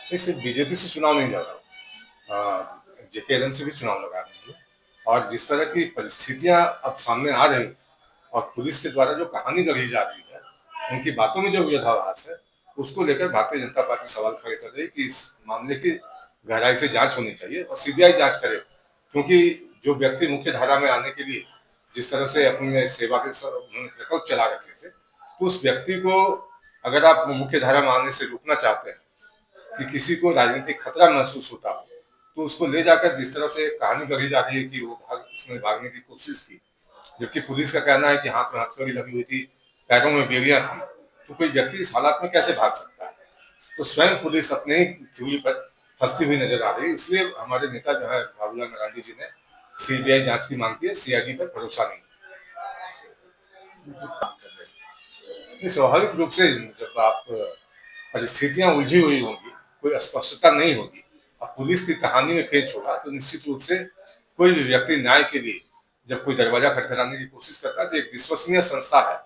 नहीं, सिर्फ बीजेपी से चुनाव नहीं लड़ा, जेकेएलएम से भी चुनाव लड़ा रही है। और जिस तरह की परिस्थितियां अब सामने आ रही और पुलिस के द्वारा जो कहानी गढ़ी जा रही है, उनकी बातों में जो विरोधाभास है, उसको लेकर भारतीय जनता पार्टी सवाल खड़े कर रही है कि इस मामले की गहराई से जांच होनी चाहिए और सीबीआई जांच करे। क्योंकि जो व्यक्ति मुख्य धारा में आने के लिए जिस तरह से अपने सेवा के प्रकल्प चला रखे थे, तो उस व्यक्ति को अगर आप मुख्य धारा में आने से रोकना चाहते हैं कि किसी को राजनीतिक खतरा महसूस होता हो, तो उसको ले जाकर जिस तरह से कहानी कही जा रही है कि वो उसने भागने की कोशिश की, जबकि पुलिस का कहना है कि हाथ में हथकड़ी लगी हुई थी, पैरों में बेड़ियां थी, तो कोई व्यक्ति इस हालात में कैसे भाग सकता है? तो स्वयं पुलिस अपने ही थ्योरी पर फंसती हुई नजर आ रही है। इसलिए हमारे नेता जो है राहुल गांधी जी ने सीबीआई जांच की मांग की है, सीआईडी पर भरोसा नहीं। स्वाभाविक रूप से जब आप परिस्थितियां उलझी हुई होंगी, कोई स्पष्टता नहीं होगी और पुलिस की कहानी में पेच होगा, तो निश्चित रूप से कोई भी व्यक्ति न्याय के लिए जब कोई दरवाजा खटखटाने की कोशिश करता है, तो एक विश्वसनीय संस्था है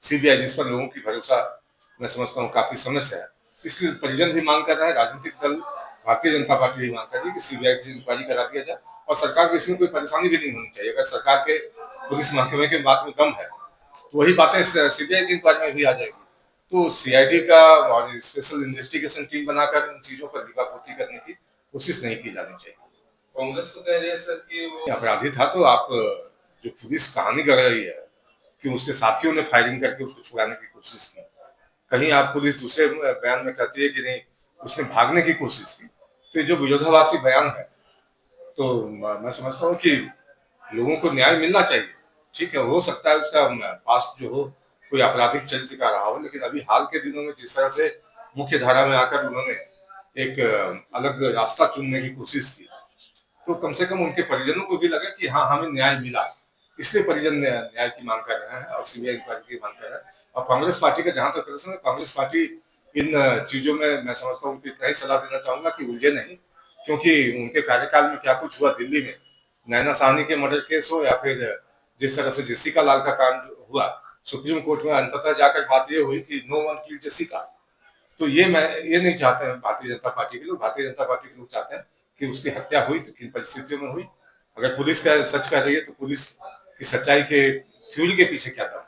सीबीआई, जिस पर लोगों की भरोसा मैं समझता हूँ काफी समय से है। इसलिए परिजन भी मांग कर रहे हैं, राजनीतिक दल भारतीय जनता पार्टी भी मांग कर रही है कि सीबीआई की इंक्वायरी करा दिया जाए और सरकार को इसमें कोई परेशानी भी नहीं होनी चाहिए। अगर सरकार के पुलिस महकमे के बात में दम है, तो वही बातें सीबीआई की इंक्वायरी में भी आ जाएगी। तो सीआईडी का और स्पेशल इन्वेस्टिगेशन टीम बनाकर इन चीजों पर लिपापोती करने की कोशिश नहीं की जानी चाहिए। कांग्रेस तो कह रही है सर कि वो अपराधी था, तो आप जो पुलिस कहानी कर रही है कि उसके साथियों ने फायरिंग करके उसको छुड़ाने की कोशिश की, कहीं आप पुलिस दूसरे बयान में कहती है कि नहीं उसने भागने की कोशिश की, तो ये जो विरोधाभासी बयान है, तो मैं समझता हूँ कि लोगों को न्याय मिलना चाहिए। ठीक है, हो सकता है उसका पास्ट जो हो कोई आपराधिक चरित्र का रहा हो, लेकिन अभी हाल के दिनों में जिस तरह से मुख्य धारा में आकर उन्होंने एक अलग रास्ता चुनने की कोशिश की, तो कम से कम उनके परिजनों को भी लगा कि हाँ हमें न्याय मिला, इसलिए परिजन न्याय की मांग कर रहे हैं और सीबीआई इंक्वायरी की मांग कर रहे हैं। और कांग्रेस पार्टी का जहां तक प्रश्न है, कांग्रेस पार्टी इन चीजों में मैं समझता हूँ इतना ही सलाह देना चाहूंगा कि उलझे नहीं, क्योंकि उनके कार्यकाल में क्या कुछ हुआ दिल्ली में, नैना साहनी के मर्डर केस हो या फिर जिस तरह से जेसिका लाल का कांड हुआ, सुप्रीम कोर्ट में अंततः जाकर बात ये हुई कि नो वन किल्ड जेसिका। तो ये नहीं चाहते हैं भारतीय जनता पार्टी के लोग। भारतीय जनता पार्टी के लोग चाहते हैं कि उसकी हत्या हुई तो किन परिस्थितियों में हुई, अगर पुलिस का सच कह रही है तो पुलिस की सच्चाई के थ्योरी के पीछे क्या था।